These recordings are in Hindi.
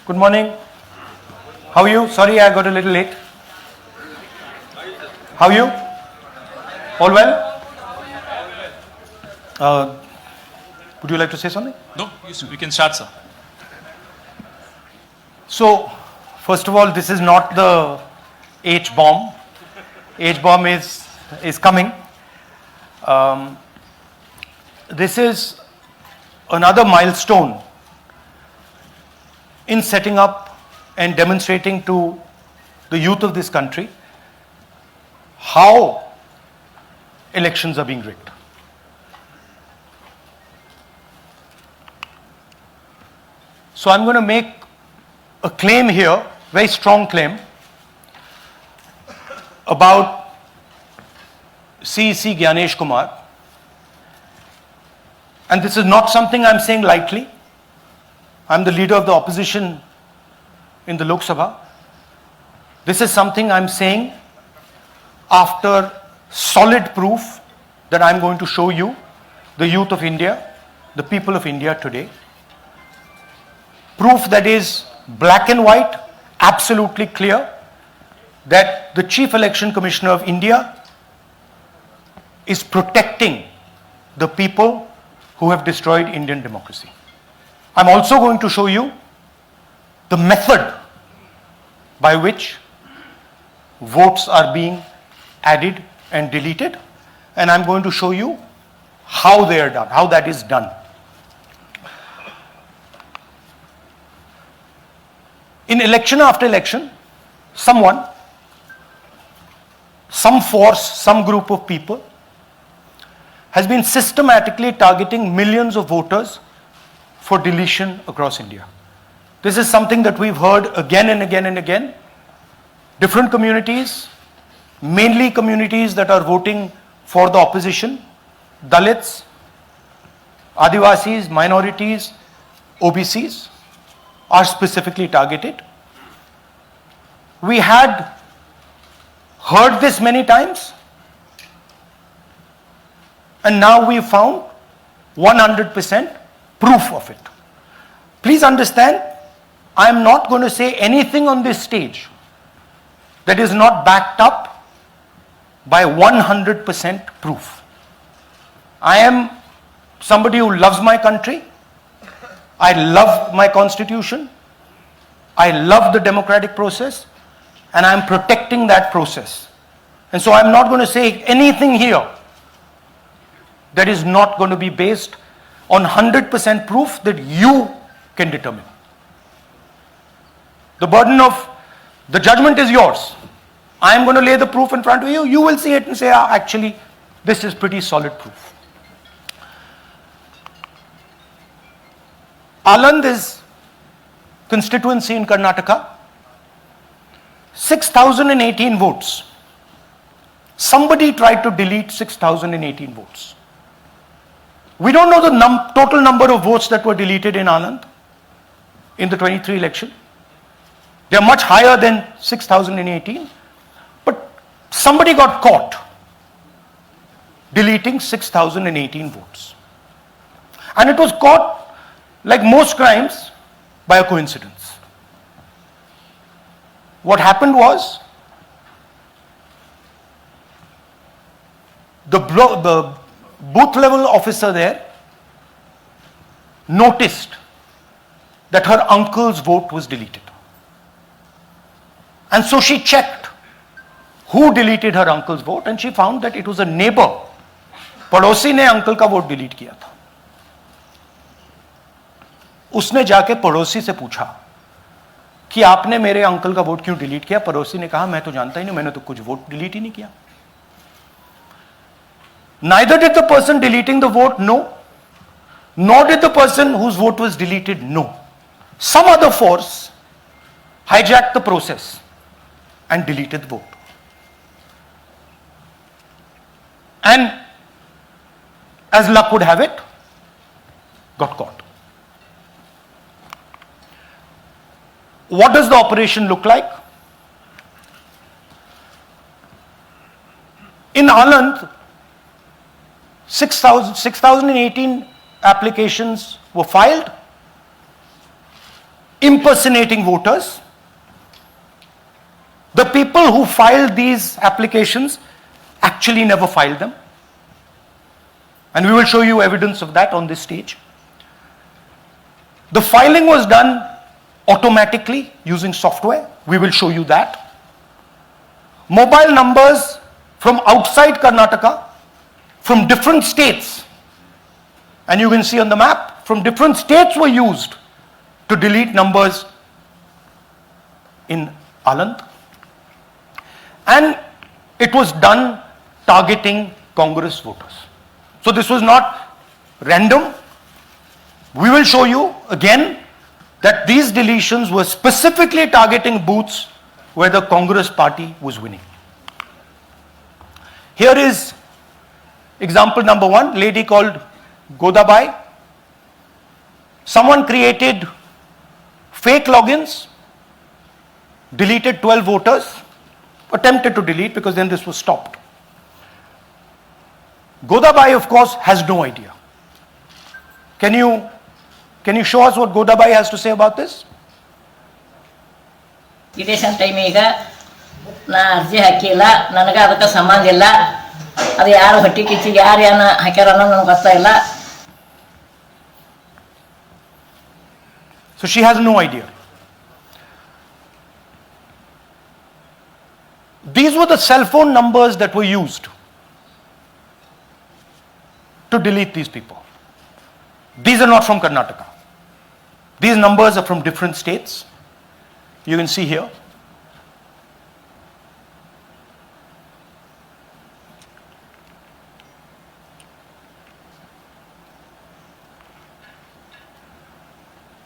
Good morning. How are you? Sorry, I got a little late. How are you? All well? Would you like to say something? No, we can start, sir. So, first of all, this is not the H-bomb. H-bomb is coming. This is another milestone in setting up and demonstrating to the youth of this country how elections are being rigged. So I'm going to make a claim here, very strong claim, about CEC Gyanesh Kumar. And this is not something I'm saying lightly. I'm the leader of the opposition in the Lok Sabha. This is something I'm saying after solid proof that I'm going to show you, the youth of India, the people of India today. Proof that is black and white, absolutely clear, that the Chief Election Commissioner of India is protecting the people who have destroyed Indian democracy. I'm also going to show you the method by which votes are being added and deleted, and I'm going to show you how they are done, how that is done. In election after election, someone, some force, some group of people has been systematically targeting millions of voters for deletion across India. This is something that we've heard again and again and again. Different communities, mainly communities that are voting for the opposition, Dalits, Adivasis, minorities, OBCs, are specifically targeted. We had heard this many times, and now we found 100% proof of it. Please understand, I am not going to say anything on this stage that is not backed up by 100% proof. I am somebody who loves my country. I love my constitution. I love the democratic process, and I am protecting that process. And so I'm not going to say anything here that is not going to be based on 100% proof that you can determine. The burden of the judgment is yours. I am going to lay the proof in front of you. You will see it and say, actually, this is pretty solid proof. Aland is constituency in Karnataka. 6,018 votes. Somebody tried to delete 6,018 votes. We don't know the total number of votes that were deleted in Aland in the 23 election. They are much higher than 6,018. But somebody got caught deleting 6,018 votes. And it was caught, like most crimes, by a coincidence. What happened was, the booth level officer there noticed that her uncle's vote was deleted. And so she checked who deleted her uncle's vote, and she found that it was a neighbor. पड़ोसी ने अंकल का वोट डिलीट किया था. उसने जाके पड़ोसी से पूछा कि आपने मेरे अंकल का वोट क्यों डिलीट किया. पड़ोसी ने कहा, मैं तो जानता ही नहीं, मैंने तो कुछ वोट डिलीट ही नहीं किया. Neither did the person deleting the vote know, nor did the person whose vote was deleted know. Some other force hijacked the process and deleted the vote. And as luck would have it, got caught. What does the operation look like? In Aland, 6,018 applications were filed impersonating voters. The people who filed these applications actually never filed them. And we will show you evidence of that on this stage. The filing was done automatically using software. We will show you that. Mobile numbers from outside Karnataka, from different states, and you can see on the map, from different states were used to delete numbers in Aland. And it was done targeting Congress voters. So this was not random. We will show you again that these deletions were specifically targeting booths where the Congress party was winning. Here is example number 1, lady called Godabai. Someone created fake logins, deleted 12 voters, attempted to delete because then this was stopped. Godabai, of course, has no idea. Can you show us what Godabai has to say about this? Election time ಈಗ ನಾ ಅರ್ಜಿ ಹಾಕಿಲ್ಲ, ನನಗೆ ಅದಕ್ಕೆ ಸಂಬಂಧ ಇಲ್ಲ, ಅದು ಯಾರು ಹೊಟ್ಟಿ ಕಿಚ್ಚಿಗೆ ಯಾರು ಏನ ಹಾಕ್ಯಾರ ಅನ್ನೋದು ನನಗೆ ಗೊತ್ತಾಗಿಲ್ಲ. So she has no idea. These were the cell phone numbers that were used to delete these people. These are not from Karnataka. These numbers are from different states. You can see here.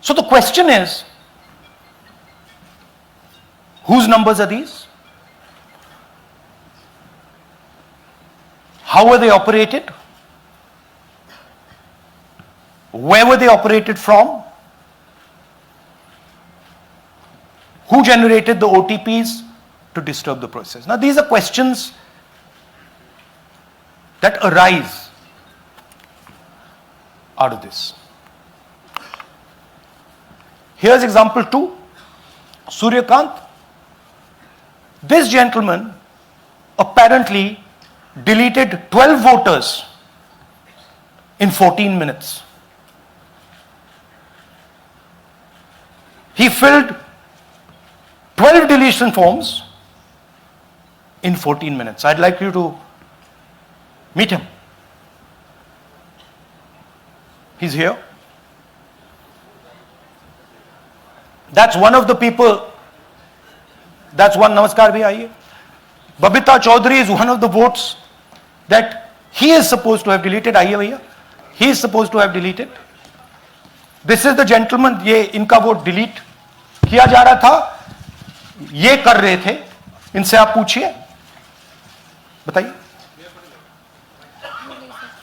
So the question is, whose numbers are these? How were they operated? Where were they operated from? Who generated the OTPs to disturb the process? Now these are questions that arise out of this. Here's example 2, Suryakant. This gentleman apparently deleted 12 voters in 14 minutes. He filled 12 deletion forms in 14 minutes. I'd like you to meet him. He's here. That's one of the people. That's one. Namaskar bhi aiye. Babita Chaudhary is one of the votes that he is supposed to have deleted. Aiye bhaiya. He is supposed to have deleted. This is the gentleman. ये इनका वोट डिलीट किया जा रहा था. ये कर रहे थे. इनसे आप पूछिए. बताइए.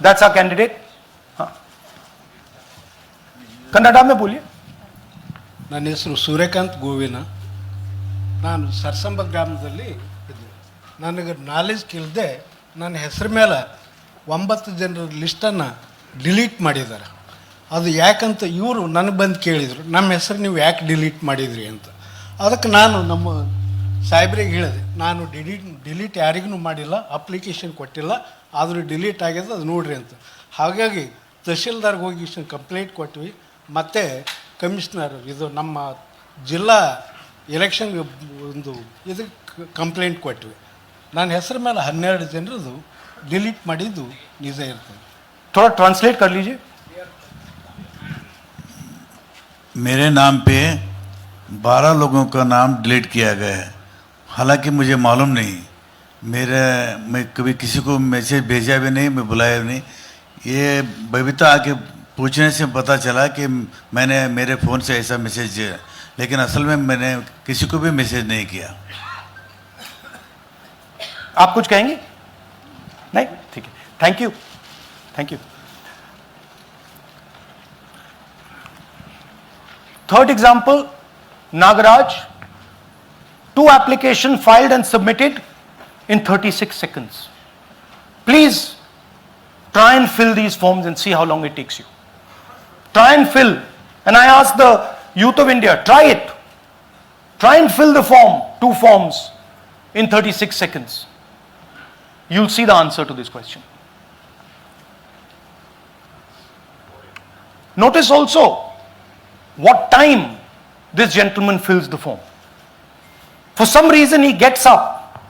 That's our candidate. हाँ. कन्नड़ा में बोलिए. ನನ್ನ ಹೆಸರು ಸೂರ್ಯಕಾಂತ್ ಗೋವಿನ. ನಾನು ಸರ್ಸಂಬ ಗ್ರಾಮದಲ್ಲಿ ಇದ್ದೆ. ನನಗೆ ನಾಲೆಜ್ ಕೇಳದೆ ನನ್ನ ಹೆಸರು ಮೇಲೆ 9 ಜನರ ಲಿಸ್ಟನ್ನು ಡಿಲೀಟ್ ಮಾಡಿದ್ದಾರೆ. ಅದು ಯಾಕಂತ ಇವರು ನನಗೆ ಬಂದು ಕೇಳಿದರು, ನಮ್ಮ ಹೆಸರು ನೀವು ಯಾಕೆ ಡಿಲೀಟ್ ಮಾಡಿದ್ರಿ ಅಂತ. ಅದಕ್ಕೆ ನಾನು ನಮ್ಮ ಸಾಹೇಬ್ರಿಗೆ ಹೇಳಿದೆ, ನಾನು ಡಿಲೀಟ್ ಯಾರಿಗೂ ಮಾಡಿಲ್ಲ, ಅಪ್ಲಿಕೇಶನ್ ಕೊಟ್ಟಿಲ್ಲ, ಆದರೂ ಡಿಲೀಟ್ ಆಗಿದೆ, ಅದು ನೋಡ್ರಿ ಅಂತ. ಹಾಗಾಗಿ ತಹಶೀಲ್ದಾರ್ಗೆ ಹೋಗಿ ಕಂಪ್ಲೇಂಟ್ ಕೊಟ್ವಿ. ಮತ್ತು ಕಮಿಷನರ್ ಇದು ನಮ್ಮ ಜಿಲ್ಲಾ ಎಲೆಕ್ಷನ್ ಒಂದು ಇದಕ್ಕೆ ಕಂಪ್ಲೇಂಟ್ ಕೊಟ್ವಿ. ನನ್ನ ಹೆಸರು ಮೇಲೆ 12 ಜನರದು ಡಿಲೀಟ್ ಮಾಡಿದ್ದು ನಿಜ ಇರ್ತದೆ. थोड़ा ट्रांसलेट कर लीजिए. मेरे नाम पे 12 लोगों का नाम डिलीट किया गया है. हालांकि मुझे मालूम नहीं, मैं कभी किसी को मैसेज भेजा भी नहीं, मैं बुलाया भी नहीं. ये बबीता आके पूछने से पता चला कि मैंने मेरे फ़ोन से ऐसा मैसेज दिया, लेकिन असल में मैंने किसी को भी मैसेज नहीं किया. आप कुछ कहेंगे? नहीं, ठीक है. Thank you. Thank you. Third example, Nagaraj. 2 applications filed and submitted in 36 seconds. Please try and fill these forms and see how long it takes you. Try and fill. And I ask the youth of India, try it. Try and fill the form, 2 forms, in 36 seconds. You'll see the answer to this question. Notice also what time this gentleman fills the form. For some reason he gets up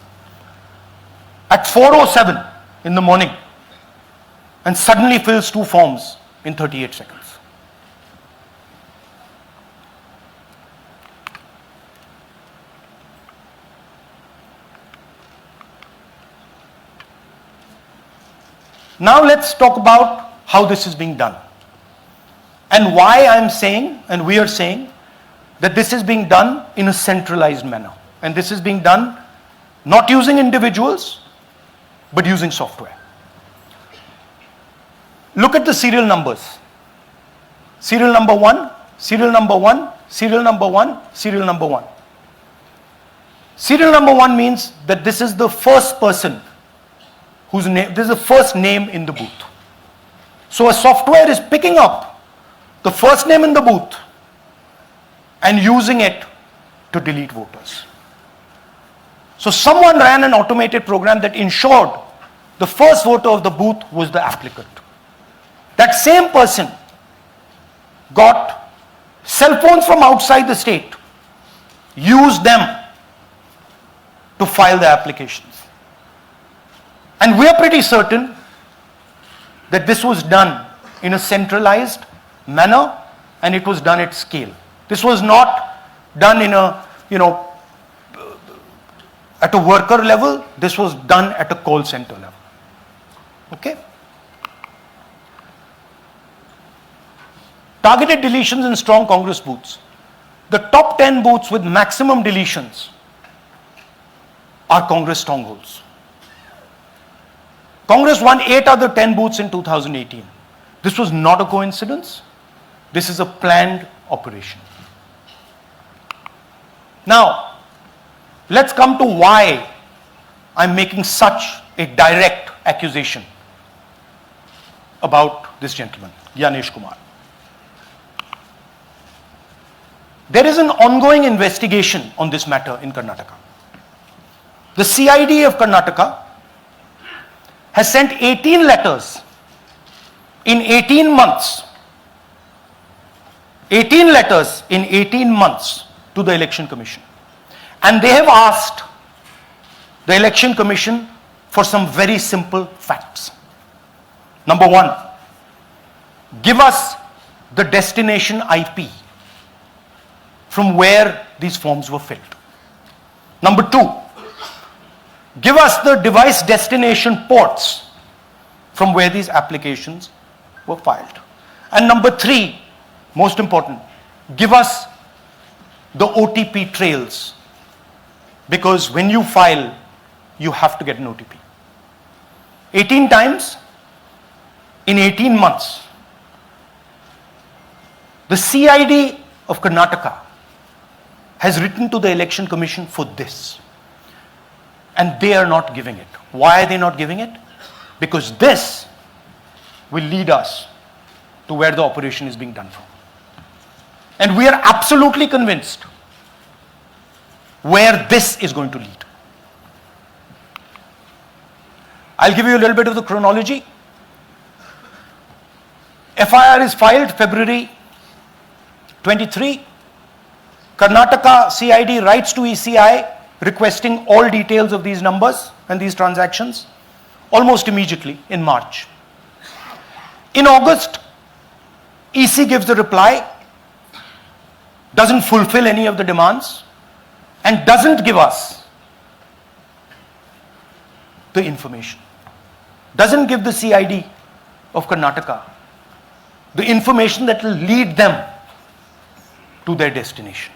at 4:07 in the morning and suddenly fills 2 forms in 38 seconds. Now let's talk about how this is being done and why I'm saying and we are saying that this is being done in a centralized manner, and this is being done not using individuals but using software. Look at the serial numbers. Serial number 1, serial number 1, serial number 1, serial number 1. Serial number 1 means that this is the first person whose name, this is the first name in the booth. So a software is picking up the first name in the booth and using it to delete voters. So someone ran an automated program that ensured the first voter of the booth was the applicant. That same person got cell phones from outside the state, used them to file the applications. And we are pretty certain that this was done in a centralized manner and it was done at scale. This was not done in a, at a worker level. This was done at a call center level. Okay? Targeted deletions in strong Congress booths. The top 10 booths with maximum deletions are Congress strongholds. Congress won 8 other 10 booths in 2018. This was not a coincidence. This is a planned operation. Now, let's come to why I'm making such a direct accusation about this gentleman, Gyanesh Kumar. There is an ongoing investigation on this matter in Karnataka. The CID of Karnataka has sent 18 letters in 18 months. 18 letters in 18 months to the Election Commission. And they have asked the Election Commission for some very simple facts. Number 1, give us the destination IP from where these forms were filled. Number 2, give us the device destination ports from where these applications were filed. And number 3, most important, give us the OTP trails, because when you file, you have to get an OTP. 18 times in 18 months. The CID of Karnataka has written to the Election Commission for this. And they are not giving it. Why are they not giving it? Because this will lead us to where the operation is being done from. And we are absolutely convinced where this is going to lead. I'll give you a little bit of the chronology. FIR is filed February 23. Karnataka CID writes to ECI requesting all details of these numbers and these transactions almost immediately in March. In August, EC gives a reply, doesn't fulfill any of the demands, and doesn't give us the information. Doesn't give the CID of Karnataka the information that will lead them to their destination.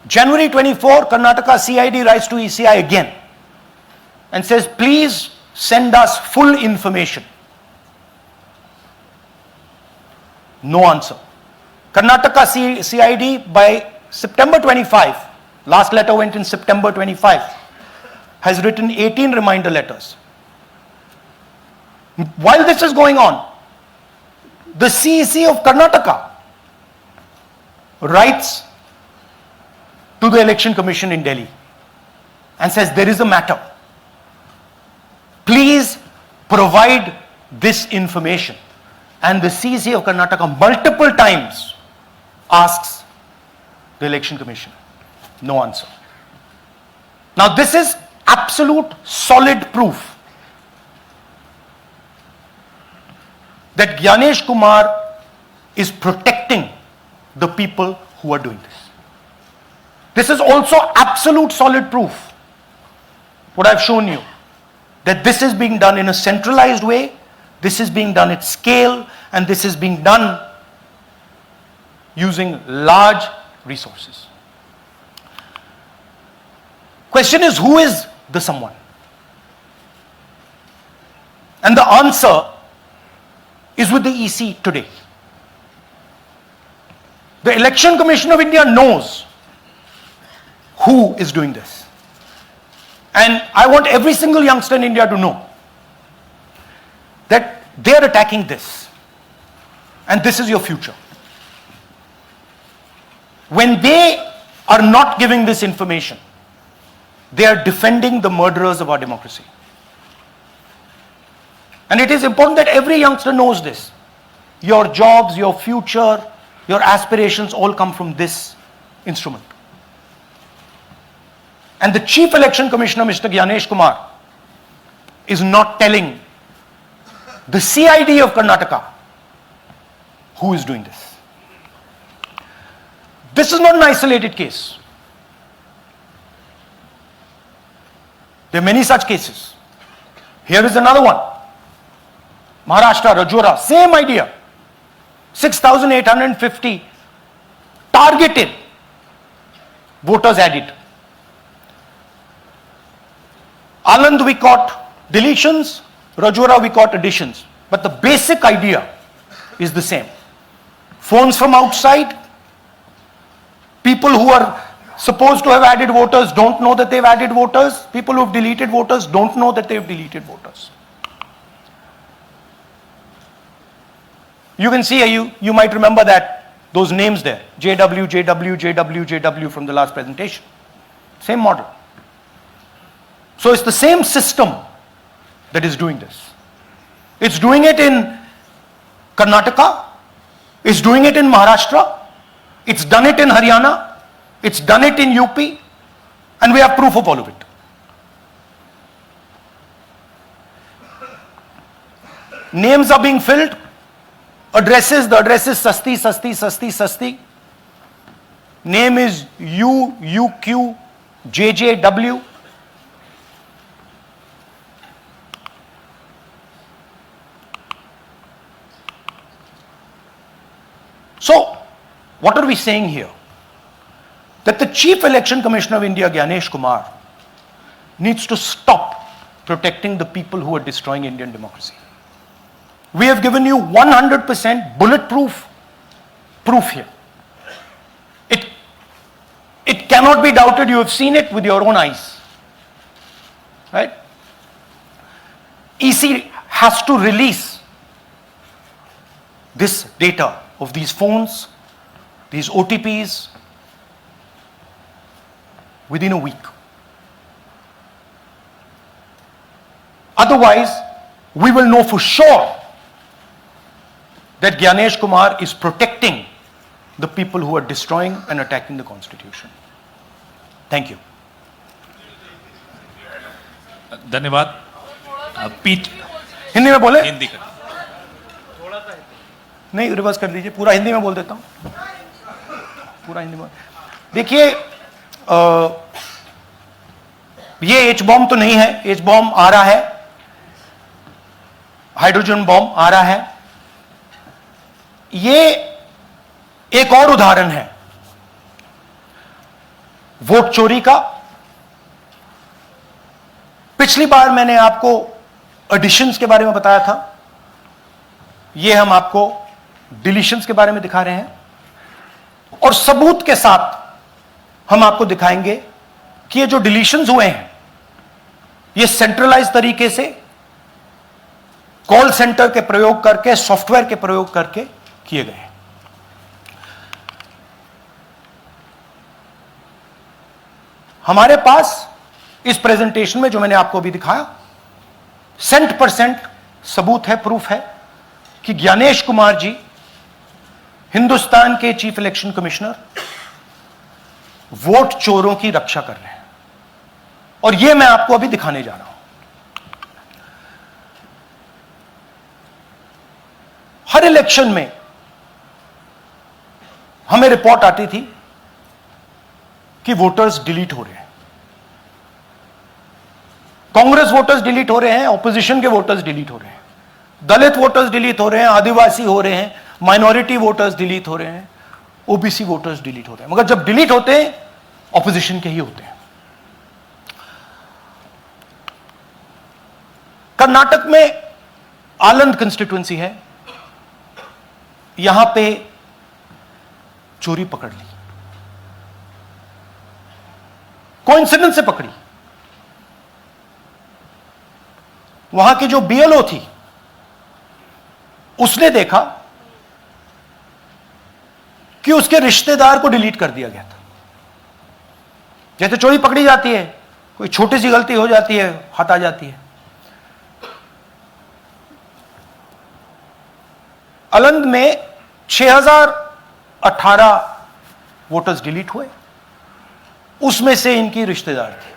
January 24, Karnataka CID writes to ECI again and says, please send us full information. No answer. Karnataka CID by September 25, last letter went in September 25, has written 18 reminder letters. While this is going on, the CEC of Karnataka writes to the Election Commission in Delhi and says there is a matter. Please provide this information. And the CEC of Karnataka multiple times asks the Election Commission. No answer. Now this is absolute solid proof that Gyanesh Kumar is protecting the people who are doing this. This is also absolute solid proof, what I've shown you, that this is being done in a centralized way, this is being done at scale, and this is being done using large resources. Question is, who is the someone? And the answer is with the EC today. The Election Commission of India knows who is doing this. And I want every single youngster in India to know that they are attacking this. And this is your future. When they are not giving this information, they are defending the murderers of our democracy. And it is important that every youngster knows this. Your jobs, your future, your aspirations all come from this instrument. And the Chief Election Commissioner, Mr. Gyanesh Kumar, is not telling the CID of Karnataka who is doing this. This is not an isolated case. There are many such cases. Here is another one. Maharashtra, Rajora, same idea. 6,850 targeted voters added. Anand we caught deletions, Rajora we caught additions. But the basic idea is the same. Phones from outside, people who are supposed to have added voters don't know that they've added voters, people who have deleted voters don't know that they've deleted voters. You can see, you might remember that, those names there, JW, JW, JW, JW from the last presentation. Same model. So it's the same system that is doing this. It's doing it in Karnataka, it's doing it in Maharashtra, it's done it in Haryana, it's done it in UP, and we have proof of all of it. Names are being filled. Addresses, the address is Sasti, Sasti, Sasti, Sasti. Name is UQ, JJW. So, what are we saying here? That the Chief Election Commissioner of India, Gyanesh Kumar, needs to stop protecting the people who are destroying Indian democracy. We have given you 100% bulletproof proof here. It cannot be doubted. You have seen it with your own eyes. Right? EC has to release this data of these phones, these OTPs, within a week. Otherwise, we will know for sure that Gyanesh Kumar is protecting the people who are destroying and attacking the constitution. Thank you. धन्यवाद पीठ हिंदी में बोले? हिंदी का नहीं, रिवर्स कर दीजिए, पूरा हिंदी में बोल देता हूं, पूरा हिंदी में। देखिए, ये एच बॉम्ब तो नहीं है, एच बॉम्ब आ रहा है, हाइड्रोजन बॉम्ब आ रहा है। ये एक और उदाहरण है वोट चोरी का। पिछली बार मैंने आपको एडिशंस के बारे में बताया था, ये हम आपको डिलीशंस के बारे में दिखा रहे हैं, और सबूत के साथ हम आपको दिखाएंगे कि ये जो डिलीशंस हुए हैं ये सेंट्रलाइज तरीके से कॉल सेंटर के प्रयोग करके, सॉफ्टवेयर के प्रयोग करके किए गए हैं। हमारे पास इस प्रेजेंटेशन में जो मैंने आपको अभी दिखाया 100% सबूत है, प्रूफ है कि ज्ञानेश कुमार जी हिंदुस्तान के चीफ इलेक्शन कमिश्नर वोट चोरों की रक्षा कर रहे हैं, और यह मैं आपको अभी दिखाने जा रहा हूं। हर इलेक्शन में हमें रिपोर्ट आती थी कि वोटर्स डिलीट हो रहे हैं, कांग्रेस वोटर्स डिलीट हो रहे हैं, ऑपोजिशन के वोटर्स डिलीट हो रहे हैं, दलित वोटर्स डिलीट हो रहे हैं, आदिवासी हो रहे हैं, माइनॉरिटी वोटर्स डिलीट हो रहे हैं, ओबीसी वोटर्स डिलीट हो रहे हैं। मगर जब डिलीट होते हैं ऑपोजिशन के ही होते हैं। कर्नाटक में आलंद कंस्टिट्यूएंसी है, यहां पे चोरी पकड़ ली, कोइंसिडेंस से पकड़ी। वहां की जो बीएलओ थी उसने देखा कि उसके रिश्तेदार को डिलीट कर दिया गया था। जैसे चोरी पकड़ी जाती है, कोई छोटी सी गलती हो जाती है, हाथ आ जाती है। अलंद में 6018 वोटर्स डिलीट हुए, उसमें से इनकी रिश्तेदार थे।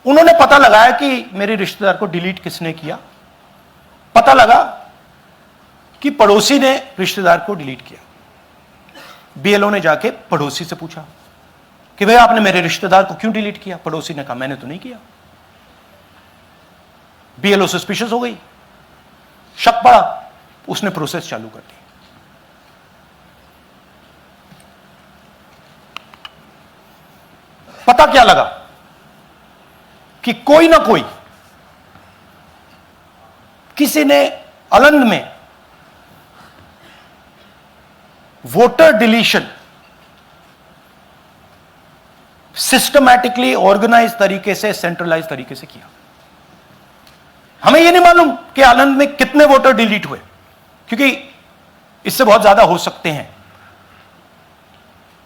उन्होंने पता लगाया कि मेरे रिश्तेदार को डिलीट किसने किया। पता लगा कि पड़ोसी ने रिश्तेदार को डिलीट किया। बीएलओ ने जाके पड़ोसी से पूछा कि भाई आपने मेरे रिश्तेदार को क्यों डिलीट किया? पड़ोसी ने कहा मैंने तो नहीं किया। बीएलओ सस्पिशियस हो गई, शक पड़ा, उसने प्रोसेस चालू कर दी। पता क्या लगा कि कोई ना कोई, किसी ने अलंद में वोटर डिलीशन सिस्टमैटिकली ऑर्गेनाइज तरीके से, सेंट्रलाइज तरीके से किया। हमें यह नहीं मालूम कि आलंद में कितने वोटर डिलीट हुए, क्योंकि इससे बहुत ज्यादा हो सकते हैं।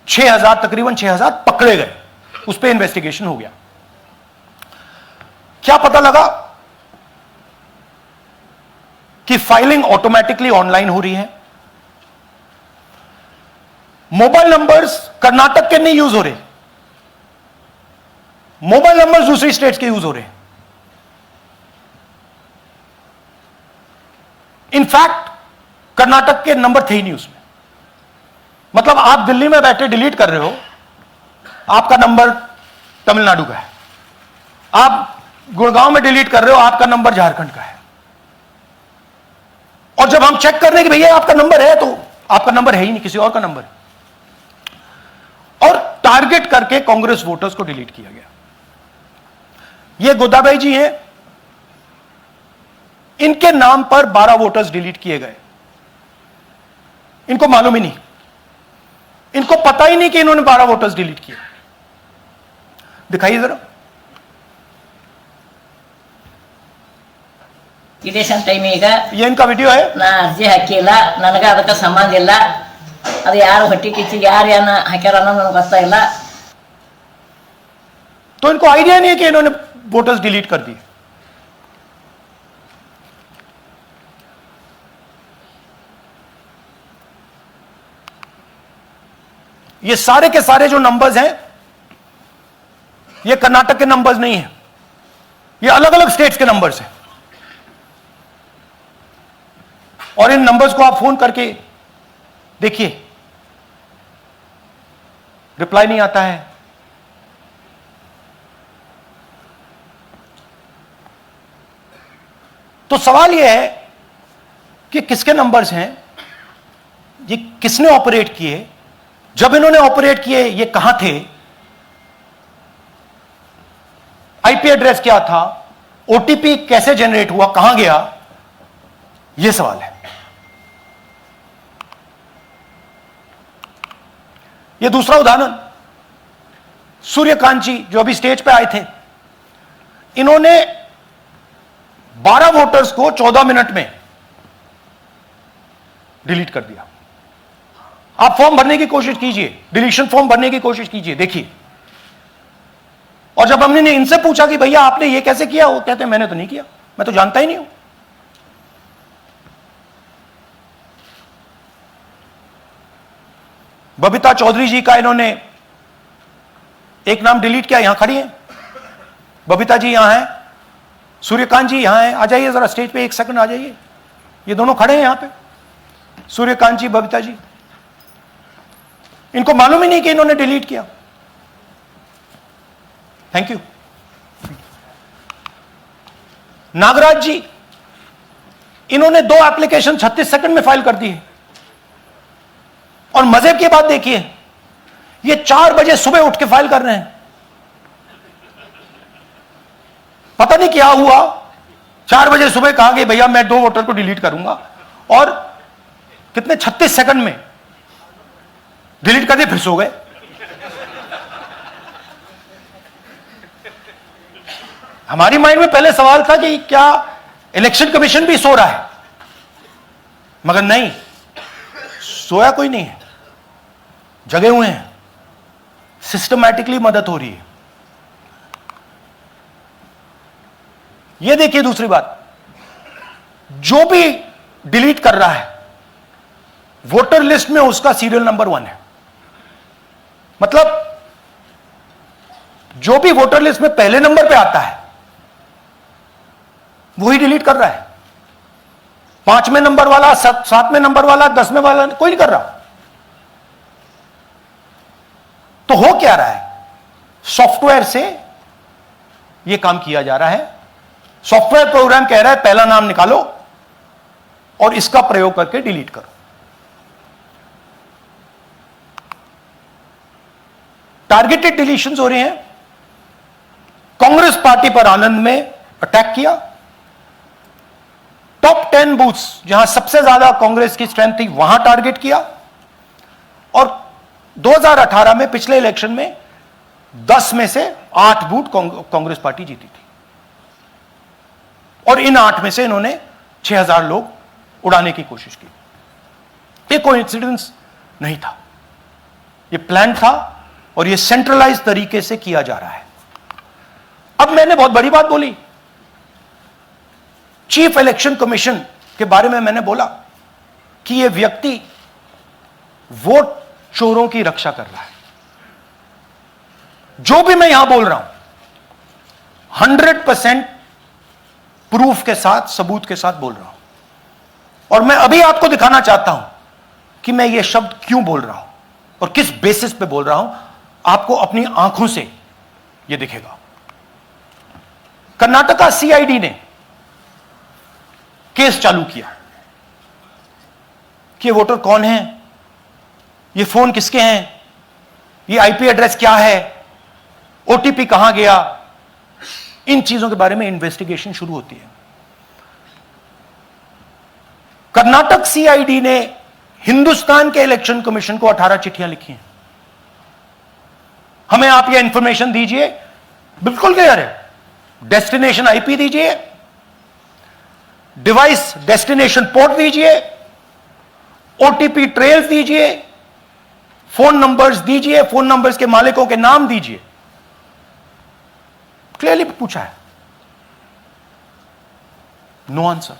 6000, तकरीबन 6000 पकड़े गए, उस पर इन्वेस्टिगेशन हो गया। क्या पता लगा कि फाइलिंग ऑटोमेटिकली ऑनलाइन हो रही है। मोबाइल नंबर्स कर्नाटक के नहीं यूज हो रहे, मोबाइल नंबर्स दूसरी स्टेट्स के यूज हो रहे हैं। इनफैक्ट कर्नाटक के नंबर थे ही नहीं उसमें। मतलब आप दिल्ली में बैठे डिलीट कर रहे हो, आपका नंबर तमिलनाडु का है। आप गुड़गांव में डिलीट कर रहे हो, आपका नंबर झारखंड का है। और जब हम चेक कर रहे हैं कि भैया आपका नंबर है, तो आपका नंबर है ही नहीं, किसी और का नंबर है। और टारगेट करके कांग्रेस वोटर्स को डिलीट किया गया। ये गोदाबाई जी हैं, इनके नाम पर 12 वोटर्स डिलीट किए गए। इनको मालूम ही नहीं, इनको पता ही नहीं कि इन्होंने 12 वोटर्स डिलीट किए। दिखाइए जरा। ಇಲೆಕ್ಷನ್ ಟೈಮ್ ಈಗ ये इनका वीडियो है। ನಾ ಅರ್ಜಿ ಹಾಕಿಲ್ಲ, ನನಗೆ ಅದಕ್ಕೆ ಸಂಬಂಧ ಇಲ್ಲ। ಅದು ಯಾರು ಹೊಟ್ಟಿ ಕಿಚ್ಚಿ ಯಾರು ಏನ ಹಾಕ್ಯಾರ ಅನ್ನೋದು ನನಗೆ ಗೊತ್ತಾಗಿಲ್ಲ। तो इनको आइडिया नहीं है कि इन्होंने वोटर्स डिलीट कर दिए। ये सारे के सारे जो नंबर्स हैं, ये कर्नाटक के नंबर्स नहीं है, ये अलग अलग स्टेट्स के नंबर्स हैं। और इन नंबर्स को आप फोन करके देखिए, रिप्लाई नहीं आता है। तो सवाल यह है कि किसके नंबर्स हैं, ये किसने ऑपरेट किए, जब इन्होंने ऑपरेट किए ये कहां थे, आईपी एड्रेस क्या था, ओटीपी कैसे जनरेट हुआ, कहां गया, यह सवाल है। यह दूसरा उदाहरण, सूर्यकांत जी जो अभी स्टेज पे आए थे, इन्होंने 12 वोटर्स को 14 मिनट में डिलीट कर दिया। आप फॉर्म भरने की कोशिश कीजिए, डिलीशन फॉर्म भरने की कोशिश कीजिए, देखिए। और जब हमने इनसे पूछा कि भैया आपने ये कैसे किया, वो कहते हैं मैंने तो नहीं किया, मैं तो जानता ही नहीं हूं। बबीता चौधरी जी का इन्होंने एक नाम डिलीट किया, यहां खड़ी हैं बबीता जी, यहां है। सूर्यकांत जी यहां है, आ जाइए जरा स्टेज पे, एक सेकंड आ जाइए। ये दोनों खड़े हैं यहां पे, सूर्यकांत जी, बबीता जी। इनको मालूम ही नहीं कि इन्होंने डिलीट किया। Thank you. नागराज जी, इन्होंने 2 एप्लीकेशन 36 सेकंड में फाइल कर दी है। और मजे की बात देखिए, ये 4 बजे सुबह उठ के फाइल कर रहे हैं। पता नहीं क्या हुआ, 4 बजे सुबह कहा कि भैया मैं 2 वोटर को डिलीट करूंगा, और कितने 36 सेकंड में डिलीट कर दिए, फिर सो गए। हमारी माइंड में पहले सवाल था कि क्या इलेक्शन कमीशन भी सो रहा है, मगर नहीं, सोया कोई नहीं है, जगे हुए हैं, सिस्टमैटिकली मदद हो रही है। यह देखिए दूसरी बात, जो भी डिलीट कर रहा है वोटर लिस्ट में उसका सीरियल नंबर 1 है। मतलब जो भी वोटर लिस्ट में पहले नंबर पे आता है वही डिलीट कर रहा है। 5वें नंबर वाला, 7वें नंबर वाला, 10वें वाला कोई नहीं कर रहा। तो हो क्या रहा है, सॉफ्टवेयर से यह काम किया जा रहा है। सॉफ्टवेयर प्रोग्राम कह रहा है पहला नाम निकालो और इसका प्रयोग करके डिलीट करो। टारगेटेड डिलीशंस हो रहे हैं। कांग्रेस पार्टी पर आनंद में अटैक किया। टॉप 10 बूथ्स जहां सबसे ज्यादा कांग्रेस की स्ट्रेंथ थी वहां टारगेट किया। और 2018 में पिछले इलेक्शन में 10 में से 8 बूथ कांग्रेस पार्टी जीती थी, और इन 8 में से इन्होंने 6000 लोग उड़ाने की कोशिश की। ये कोइंसिडेंस नहीं था, ये प्लान था, और ये सेंट्रलाइज तरीके से किया जा रहा है। अब मैंने बहुत बड़ी बात बोली, चीफ इलेक्शन कमीशन के बारे में मैंने बोला कि यह व्यक्ति वोट चोरों की रक्षा कर रहा है। जो भी मैं यहां बोल रहा हूं 100% प्रूफ के साथ, सबूत के साथ बोल रहा हूं। और मैं अभी आपको दिखाना चाहता हूं कि मैं यह शब्द क्यों बोल रहा हूं और किस बेसिस पे बोल रहा हूं। आपको अपनी आंखों से यह दिखेगा। कर्नाटका सीआईडी ने केस चालू किया कि वोटर कौन है, ये फोन किसके हैं, ये आईपी एड्रेस क्या है, ओटीपी कहां गया, इन चीजों के बारे में इन्वेस्टिगेशन शुरू होती है। कर्नाटक सीआईडी ने हिंदुस्तान के इलेक्शन कमीशन को 18 चिट्ठियां लिखी हैं। हमें आप यह इंफॉर्मेशन दीजिए, बिल्कुल क्लियर है। डेस्टिनेशन आईपी दीजिए, डिवाइस डेस्टिनेशन पोर्ट दीजिए, ओटीपी ट्रेल्स दीजिए, फोन नंबर्स दीजिए, फोन नंबर्स के मालिकों के नाम दीजिए। क्लियरली पूछा है, नो आंसर।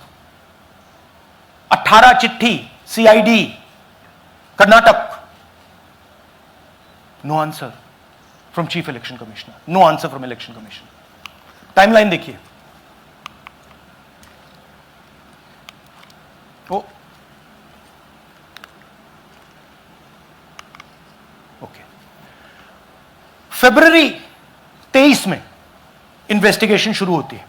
18 चिट्ठी CID Karnataka, no answer from chief election commissioner, no answer from election commission. Timeline देखिए, ओके, फरवरी 23 में इन्वेस्टिगेशन शुरू होती है।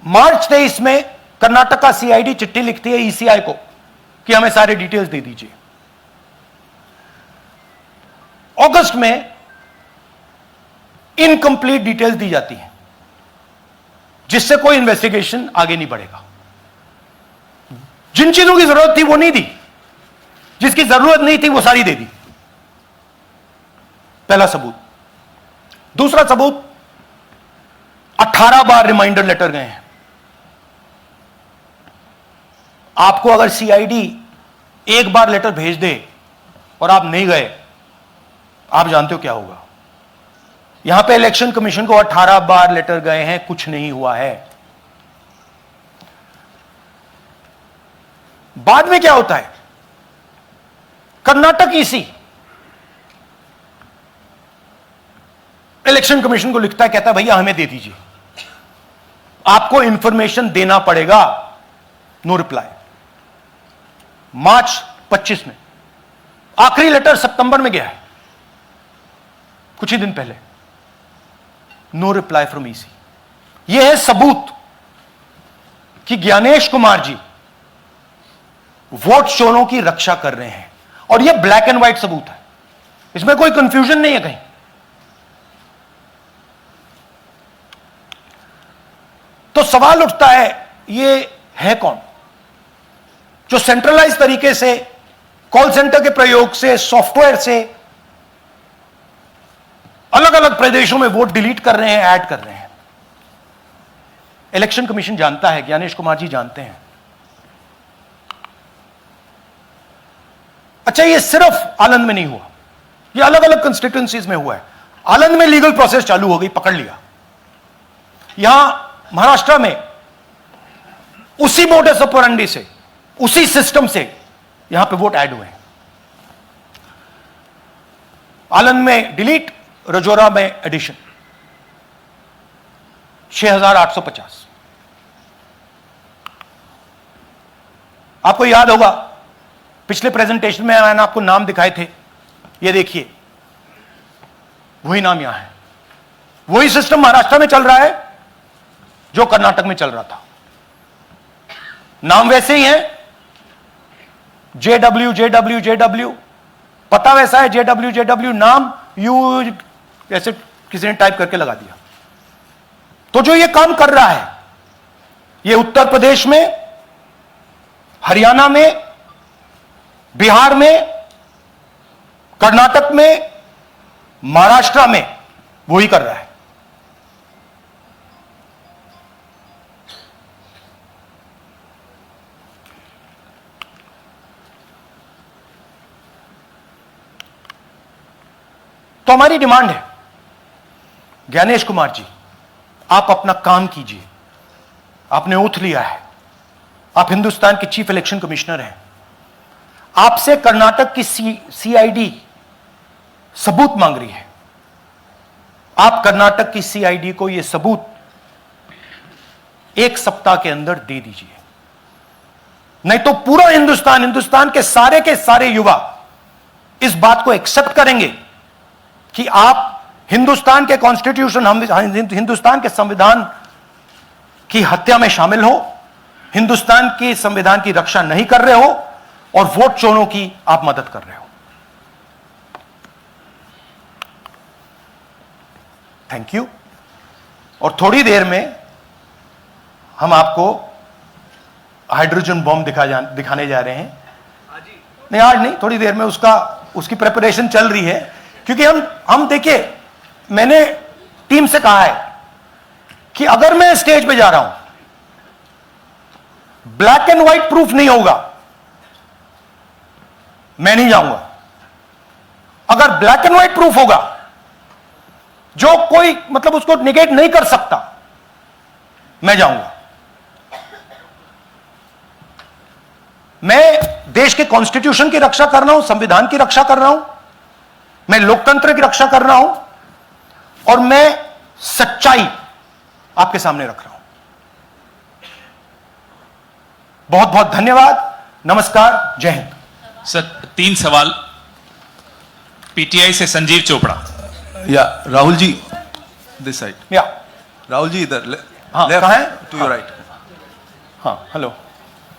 मार्च 23 में कर्नाटका सीआईडी चिट्ठी लिखती है ईसीआई को कि हमें सारे डिटेल्स दे दीजिए। अगस्त में इनकंप्लीट डिटेल्स दी जाती हैं, जिससे कोई इन्वेस्टिगेशन आगे नहीं बढ़ेगा। जिन चीजों की जरूरत थी वो नहीं दी, जिसकी जरूरत नहीं थी वो सारी दे दी। पहला सबूत। दूसरा सबूत, 18 बार रिमाइंडर लेटर गए हैं। आपको अगर सीआईडी एक बार लेटर भेज दे और आप नहीं गए, आप जानते हो क्या होगा। यहां पे इलेक्शन कमीशन को 18 बार लेटर गए हैं, कुछ नहीं हुआ है। बाद में क्या होता है, कर्नाटक ईसी इलेक्शन कमीशन को लिखता है, कहता है भैया हमें दे दीजिए, आपको इंफॉर्मेशन देना पड़ेगा। No reply. मार्च 25 में आखिरी लेटर सितंबर में गया है, कुछ ही दिन पहले। No reply from EC. यह है सबूत कि ज्ञानेश कुमार जी वोट चोरों की रक्षा कर रहे हैं, और यह ब्लैक एंड व्हाइट सबूत है, इसमें कोई कंफ्यूजन नहीं है कहीं। तो सवाल उठता है, ये है कौन जो सेंट्रलाइज तरीके से कॉल सेंटर के प्रयोग से, सॉफ्टवेयर से अलग अलग प्रदेशों में वोट डिलीट कर रहे हैं, ऐड कर रहे हैं। इलेक्शन कमीशन जानता है, ज्ञानेश कुमार जी जानते हैं। अच्छा, ये सिर्फ आनंद में नहीं हुआ, ये अलग अलग कंस्टिट्यूएंसीज में हुआ है। आनंद में लीगल प्रोसेस चालू हो गई, पकड़ लिया। यहां महाराष्ट्र में उसी मोडस ऑपरेंडी से, उसी सिस्टम से यहां पे वोट ऐड हुए हैं। आनंद में डिलीट, रजौरा में एडिशन। 6850। आपको याद होगा पिछले प्रेजेंटेशन में मैंने आपको नाम दिखाए थे, ये देखिए वही नाम यहां है। वही सिस्टम महाराष्ट्र में चल रहा है जो कर्नाटक में चल रहा था। नाम वैसे ही है, JW JW JW, पता वैसा है, JW JW, नाम यू ऐसे किसी ने टाइप करके लगा दिया। तो जो ये काम कर रहा है, ये उत्तर प्रदेश में, हरियाणा में, बिहार में, कर्नाटक में, महाराष्ट्र में वही कर रहा है। तो हमारी डिमांड है, ज्ञानेश कुमार जी, आप अपना काम कीजिए। आपने ओथ लिया है, आप हिंदुस्तान के चीफ इलेक्शन कमिश्नर हैं। आपसे कर्नाटक की सीआईडी सबूत मांग रही है। आप कर्नाटक की सीआईडी को यह सबूत 1 सप्ताह के अंदर दे दीजिए, नहीं तो पूरा हिंदुस्तान के सारे युवा इस बात को एक्सेप्ट करेंगे कि आप हिंदुस्तान के कॉन्स्टिट्यूशन, हिंदुस्तान के संविधान की हत्या में शामिल हो, हिंदुस्तान के संविधान की रक्षा नहीं कर रहे हो, और वोट चोरों की आप मदद कर रहे हो। Thank you. और थोड़ी देर में हम आपको हाइड्रोजन बॉम्ब दिखाने जा रहे हैं। नहीं, आज नहीं, थोड़ी देर में उसकी प्रिपरेशन चल रही है। क्योंकि हम देखिए, मैंने टीम से कहा है कि अगर मैं स्टेज पे जा रहा हूं, ब्लैक एंड व्हाइट प्रूफ नहीं होगा, मैं नहीं जाऊंगा। अगर ब्लैक एंड व्हाइट प्रूफ होगा, जो कोई मतलब उसको निगेट नहीं कर सकता, मैं जाऊंगा। मैं देश के कॉन्स्टिट्यूशन की रक्षा कर रहा हूं, संविधान की रक्षा कर रहा हूं, मैं लोकतंत्र की रक्षा कर रहा हूं, और मैं सच्चाई आपके सामने रख रहा हूं। बहुत बहुत धन्यवाद, नमस्कार, जय हिंद। सर 3 सवाल। पीटीआई से संजीव चोपड़ा। या राहुल जी, दिस साइड। या राहुल जी इधर, हाँ, कहाँ है? To your right. हाँ, हेलो।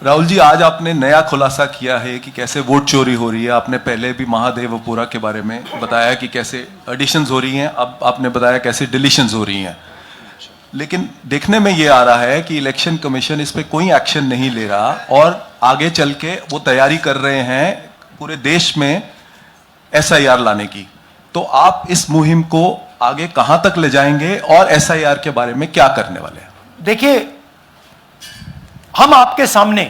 राहुल जी, आज आपने नया खुलासा किया है कि कैसे वोट चोरी हो रही है। आपने पहले भी महादेवपुरा के बारे में बताया कि कैसे एडिशंस हो रही हैं, अब आपने बताया कैसे डिलीशंस हो रही हैं। लेकिन देखने में ये आ रहा है कि इलेक्शन कमीशन इस पे कोई एक्शन नहीं ले रहा, और आगे चल के वो तैयारी कर रहे हैं पूरे देश में SIR लाने की। तो आप इस मुहिम को आगे कहां तक ले जाएंगे और एसआईआर के बारे में क्या करने वाले हैं? देखिए, हम आपके सामने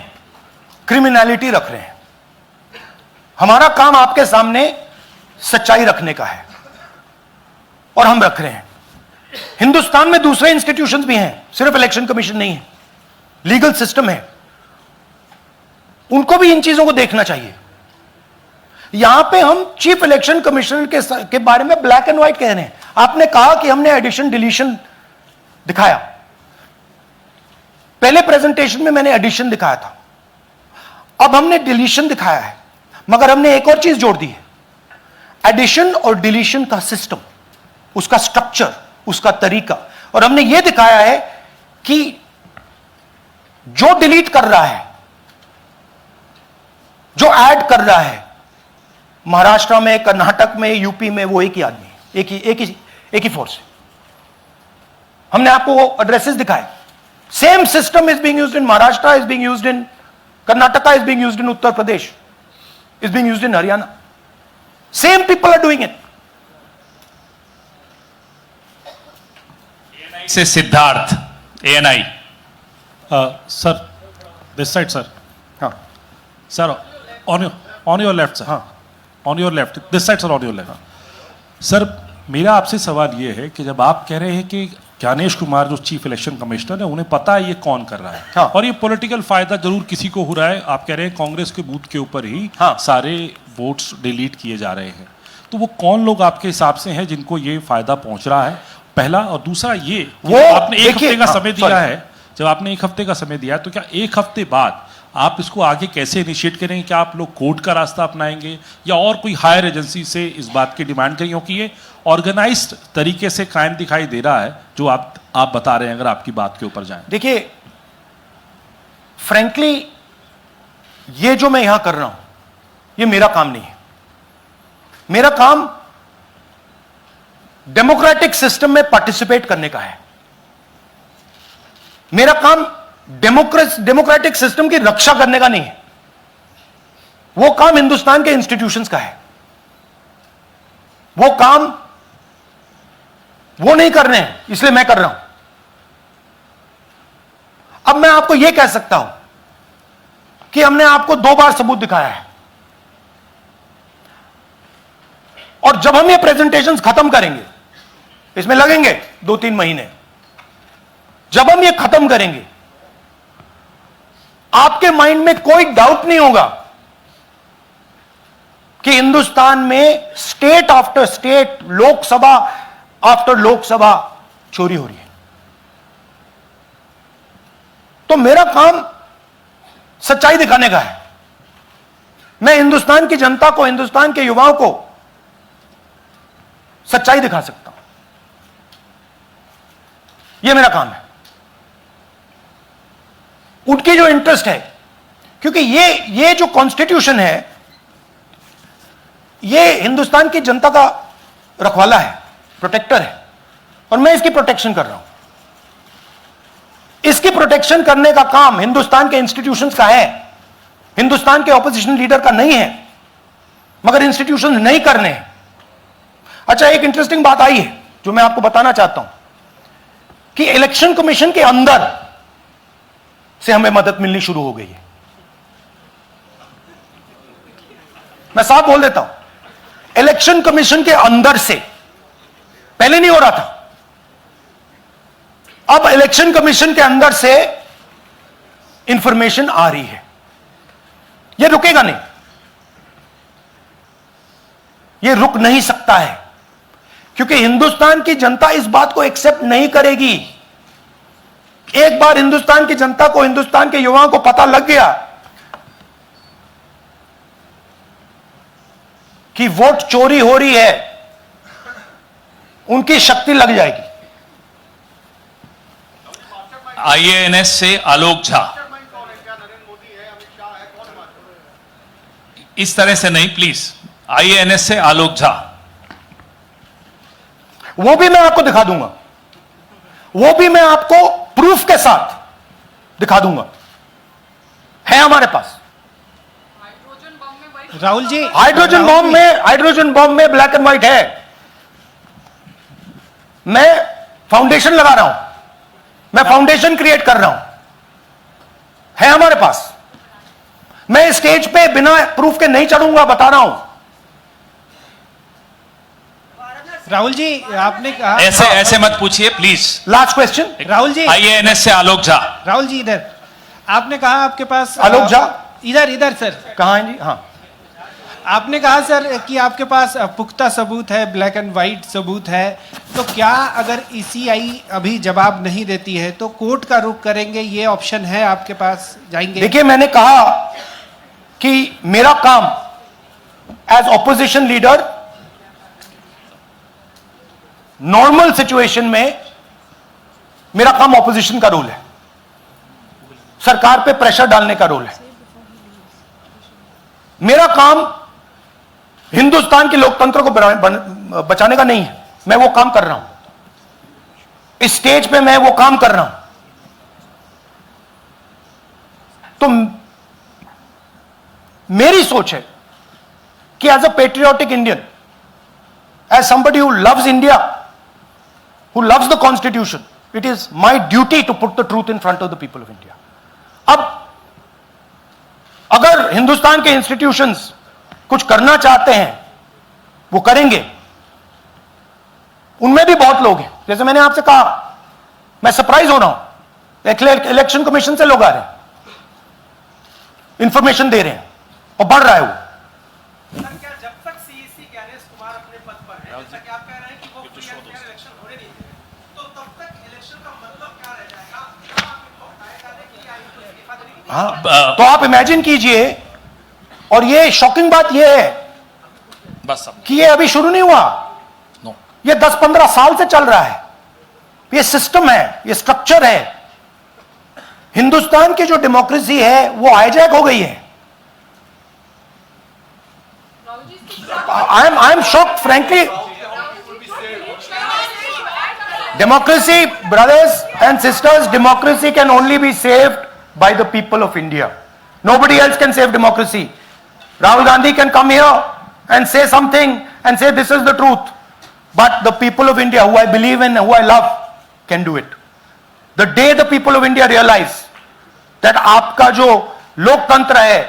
क्रिमिनलिटी रख रहे हैं, हमारा काम आपके सामने सच्चाई रखने का है और हम रख रहे हैं। हिंदुस्तान में दूसरे इंस्टीट्यूशंस भी हैं, सिर्फ इलेक्शन कमीशन नहीं है, लीगल सिस्टम है, उनको भी इन चीजों को देखना चाहिए। यहां पे हम चीफ इलेक्शन कमिश्नर के बारे में ब्लैक एंड व्हाइट कह रहे हैं। आपने कहा कि हमने एडिशन डिलीशन दिखाया, पहले प्रेजेंटेशन में मैंने एडिशन दिखाया था, अब हमने डिलीशन दिखाया है, मगर हमने एक और चीज जोड़ दी है, एडिशन और डिलीशन का सिस्टम, उसका स्ट्रक्चर, उसका तरीका। और हमने यह दिखाया है कि जो डिलीट कर रहा है, जो ऐड कर रहा है, महाराष्ट्र में, कर्नाटक में, यूपी में, वो एक ही आदमी है, एक ही फोर्स है। हमने आपको वो एड्रेसेस दिखाए। Same system is being used in Maharashtra, is being used in Karnataka, is being used in Uttar Pradesh, is being used in Haryana. Same people are doing it. से Siddharth, ANI। Sir, this side, sir. हाँ, Sir, on your left, sir. हाँ, On your left. This side, sir, on your left. Sir, मेरा आपसे सवाल ये है कि जब आप कह रहे हैं कि ज्ञानेश कुमार जो चीफ इलेक्शन कमिश्नर है, उन्हें पता है ये कौन कर रहा है, हाँ। और ये पॉलिटिकल फायदा जरूर किसी को हो रहा है। आप कह रहे हैं कांग्रेस के बूथ के ऊपर ही हाँ। सारे वोट्स डिलीट किए जा रहे हैं, तो वो कौन लोग आपके हिसाब से हैं जिनको ये फायदा पहुंच रहा है, पहला। और दूसरा ये कि वो आपने एक देखिए, हफ्ते का हाँ, समय दिया sorry। है, जब आपने एक हफ्ते का समय दिया है, तो क्या एक हफ्ते बाद आप इसको आगे कैसे इनिशिएट करेंगे? क्या आप लोग कोर्ट का रास्ता अपनाएंगे या और कोई हायर एजेंसी से इस बात की डिमांड करेंगे? क्योंकि ये ऑर्गेनाइज्ड तरीके से क्राइम दिखाई दे रहा है जो आप बता रहे हैं, अगर आपकी बात के ऊपर जाएं। देखिए, फ्रैंकली ये जो मैं यहां कर रहा हूं, ये मेरा काम नहीं है। मेरा काम डेमोक्रेटिक सिस्टम में पार्टिसिपेट करने का है। मेरा काम डेमोक्रेटिक सिस्टम की रक्षा करने का नहीं है। वो काम हिंदुस्तान के इंस्टीट्यूशंस का है। वो काम वो नहीं कर रहे हैं, इसलिए मैं कर रहा हूं। अब मैं आपको यह कह सकता हूं कि हमने आपको 2 बार सबूत दिखाया है, और जब हम ये प्रेजेंटेशंस खत्म करेंगे, इसमें लगेंगे 2-3 महीने, जब हम ये खत्म करेंगे, आपके माइंड में कोई डाउट नहीं होगा कि हिंदुस्तान में state after state, Lok Sabha after Lok Sabha चोरी हो रही है। तो मेरा काम सच्चाई दिखाने का है। मैं हिंदुस्तान की जनता को, हिंदुस्तान के युवाओं को सच्चाई दिखा सकता हूं। यह मेरा काम है। उनकी जो इंटरेस्ट है, क्योंकि ये जो कॉन्स्टिट्यूशन है, ये हिंदुस्तान की जनता का रखवाला है, प्रोटेक्टर है, और मैं इसकी प्रोटेक्शन कर रहा हूं। इसकी प्रोटेक्शन करने का काम हिंदुस्तान के इंस्टीट्यूशंस का है, हिंदुस्तान के ऑपोजिशन लीडर का नहीं है, मगर इंस्टीट्यूशंस नहीं करने हैं। अच्छा, एक इंटरेस्टिंग बात आई है जो मैं आपको बताना चाहता हूं कि इलेक्शन कमीशन के अंदर से हमें मदद मिलनी शुरू हो गई है। मैं साफ बोल देता हूं, इलेक्शन कमीशन के अंदर से, पहले नहीं हो रहा था, अब इलेक्शन कमीशन के अंदर से इंफॉर्मेशन आ रही है। यह रुकेगा नहीं, यह रुक नहीं सकता है, क्योंकि हिंदुस्तान की जनता इस बात को एक्सेप्ट नहीं करेगी। एक बार हिंदुस्तान की जनता को, हिंदुस्तान के युवाओं को पता लग गया कि वोट चोरी हो रही है, उनकी शक्ति लग जाएगी। IANS से आलोक झा। इस तरह से नहीं प्लीज। IANS से आलोक झा। वो भी मैं आपको दिखा दूंगा, वो भी मैं आपको प्रूफ के साथ दिखा दूंगा, है हमारे पास। राहुल जी, हाइड्रोजन बॉम्ब में ब्लैक एंड व्हाइट है। मैं फाउंडेशन लगा रहा हूं, मैं फाउंडेशन क्रिएट कर रहा हूं, है हमारे पास। मैं स्टेज पे बिना प्रूफ के नहीं चढ़ूंगा, बता रहा हूं। राहुल जी, आपने कहा ऐसे ऐसे मत पूछिए please. Last question, Rahul ji, IANS से आलोक झा। राहुल जी इधर। आपने कहा आपके पास आलोक झा इधर सर। कहां है जी? हाँ, आपने कहा सर कि आपके पास पुख्ता सबूत है, ब्लैक एंड व्हाइट सबूत है, तो क्या अगर ईसीआई अभी जवाब नहीं देती है तो कोर्ट का रुख करेंगे, ये ऑप्शन है आपके पास, जाएंगे? देखिए, मैंने कहा कि मेरा काम as opposition leader normal situation में मेरा काम ऑपोजिशन का रोल है, सरकार पे प्रेशर डालने का रोल है। मेरा काम हिंदुस्तान के लोकतंत्र को बचाने का नहीं है। मैं वो काम कर रहा हूं, इस स्टेज पे मैं वो काम कर रहा हूं। तो मेरी सोच है कि as a patriotic Indian, as somebody who loves India, who loves the constitution, it is my duty to put the truth in front of the people of India. अब अगर हिंदुस्तान के इंस्टीट्यूशंस कुछ करना चाहते हैं, वो करेंगे। उनमें भी बहुत लोग हैं, जैसे मैंने आपसे कहा, मैं सरप्राइज हो रहा हूं, इलेक्शन कमीशन से लोग आ रहे हैं, इंफॉर्मेशन दे रहे हैं और बढ़ रहा है वो। क्या जब तक सीईसी ज्ञानेश कुमार अपने पद पर है, जैसा कि आप कह रहे हैं कि वो फ्री एंड फेयर इलेक्शन होने नहीं देंगे, तो तब तक इलेक्शन का मतलब क्या रह जाएगा? क्या आप इनको हटाए जाने के लिए आई कोई इस्तीफा देने की? हाँ, तो आप इमेजिन कीजिए, और ये शॉकिंग बात ये है बस अब कि ये अभी शुरू नहीं हुआ, ये 10-15 साल से चल रहा है। ये सिस्टम है, ये स्ट्रक्चर है। हिंदुस्तान की जो डेमोक्रेसी है वो हाईजैक हो गई है। I am shocked frankly. Democracy, brothers and sisters, democracy can only be saved by the people of India. Nobody else can save democracy. Rahul Gandhi can come here and say something and say this is the truth. But the people of India, who I believe in, who I love, can do it. The day the people of India realize that आपका जो लोकतंत्र है,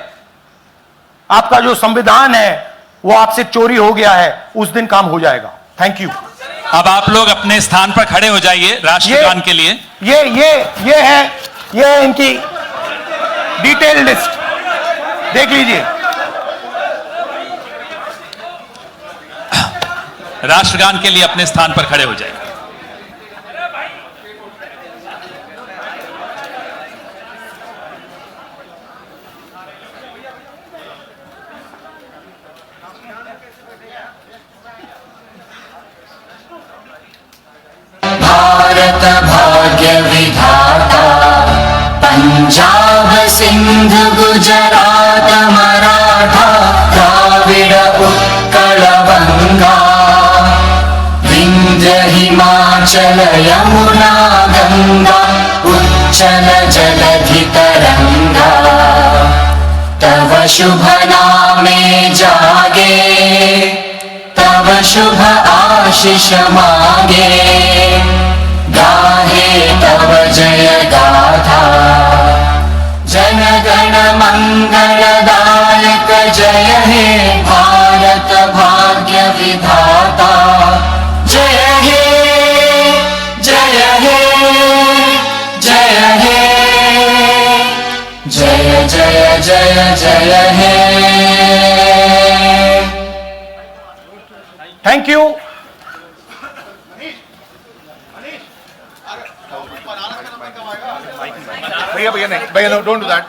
आपका जो संविधान है, वो आपसे चोरी हो गया है, उस दिन काम हो जाएगा। Thank you. अब आप लोग अपने स्थान पर खड़े हो जाइए राष्ट्रगान के लिए। ये है इनकी डिटेल लिस्ट, देख लीजिए। राष्ट्रगान के लिए अपने स्थान पर खड़े हो जाइए। भारत भाग्य विधाता, पंजाब सिंध गुजरात मराठा, द्राविड उत्कल बंगा, विंध्य हिमाचल यमुना गंगा, उच्चल जलधि तरंगा, तव शुभ नामे जागे, तव शुभ आशीष मांगे, गाहे तव जय गाथा, जन गण मंगलदायक जय हे भारत भाग्य विधाता, जय हे जय हे जय हे जय जय जय जय हे। Thank you. भैया नहीं, भैया डोंट डू दैट।